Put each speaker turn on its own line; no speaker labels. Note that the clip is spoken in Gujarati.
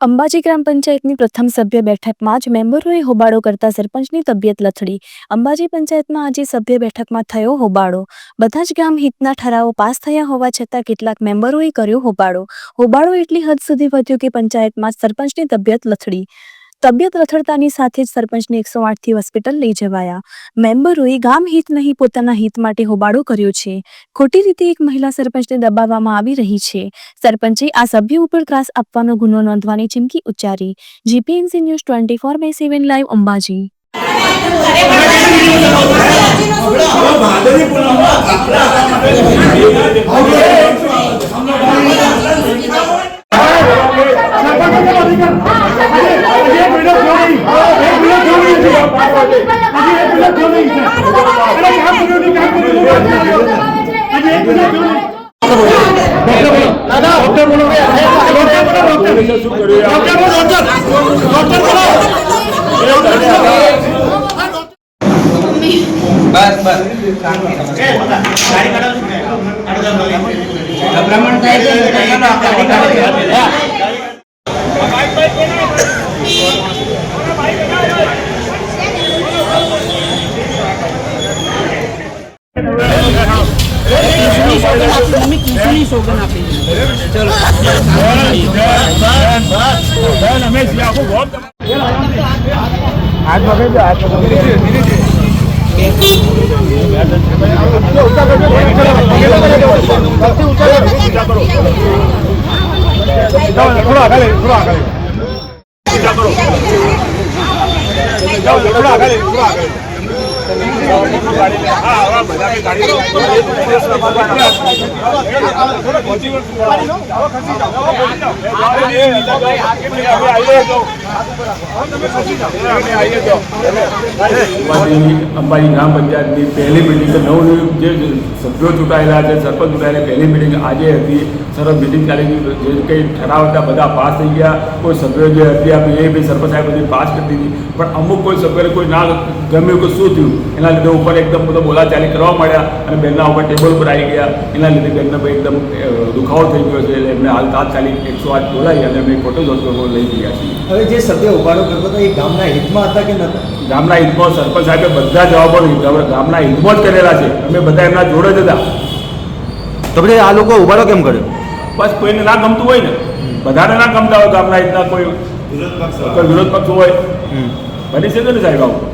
અંબાજી ગ્રામ પંચાયતની પ્રથમ સભ્ય બેઠકમાં જ મેમ્બરોએ હોબાળો કરતા સરપંચની તબિયત લથડી. અંબાજી પંચાયતમાં આજે સભ્ય બેઠકમાં થયો હોબાળો. બધા જ ગ્રામ હિતના ઠરાવો પાસ થયા હોવા છતાં કેટલાક મેમ્બરોએ કર્યો હોબાળો. હોબાળો એટલી હદ સુધી વધ્યો કે પંચાયતમાં જ સરપંચની તબિયત લથડી. તબિયત લથડતાની સાથે જ સરપંચને 108થી હોસ્પિટલ લઈ જવાયા. મેમ્બરોએ ગામ હિત નહીં પોતાના હિત માટે હોબાળો કર્યો છે. ખોટી રીતે એક મહિલા સરપંચને દબાવવામાં આવી રહી છે. સરપંચે આ સભ્ય ઉપર ત્રાસ આપવાનો ગુનો નોંધવાની ચીમકી ઉચ્ચારી. GPMC news 24/7 live Ambaji.
Ambaji ગ્રામ પંચાયતની પહેલી મિટિંગ નવ જે સભ્યો ચૂંટાયેલા છે, સરપંચ ચૂંટાયેલા પહેલી મિટિંગ આજે હતી. સરસ મિટિંગ ચાલી જે કંઈ ઠરાવ હતા બધા પાસ થઈ ગયા. કોઈ સભ્યો જે હતી આપી એ બી સરપંચ સાહેબ બધી પાસ કરી દીધી, પણ અમુક કોઈ સભ્યોને કોઈ ના ગમ્યું કે શું થયું એના લીધે ઉપર એકદમ બધો બોલાચાલી કરવા માંડ્યા અને બેનના ઉપર ટેબલ ઉપર આવી ગયા. એના લીધે બેનને ભાઈ એકદમ દુખાવો થઈ ગયો છે. એટલે એમને હાલ તાત્કાલિક 108 બોલાવી અને અમે ખોટો હોસ્પિટલ લઈ ગયા છીએ.
હવે જે સભ્ય ઉભાડો કરતો હતો એ ગામના હિતમાં હતા કે નહોતા?
ગામના હિતમાં સરપંચ સાહેબે બધા જવાબો ગામના હિતમાં જ કરેલા છે. અમે બધા એમના જોડે જ હતા.
તો પછી આ લોકો ઉભાડો કેમ કર્યો?
બસ કોઈને ના ગમતું હોય ને, બધાને ના ગમતા હોય ગામના હિતના કોઈ વિરોધ પક્ષ હોય બની શકે ને સાહેબ આવું.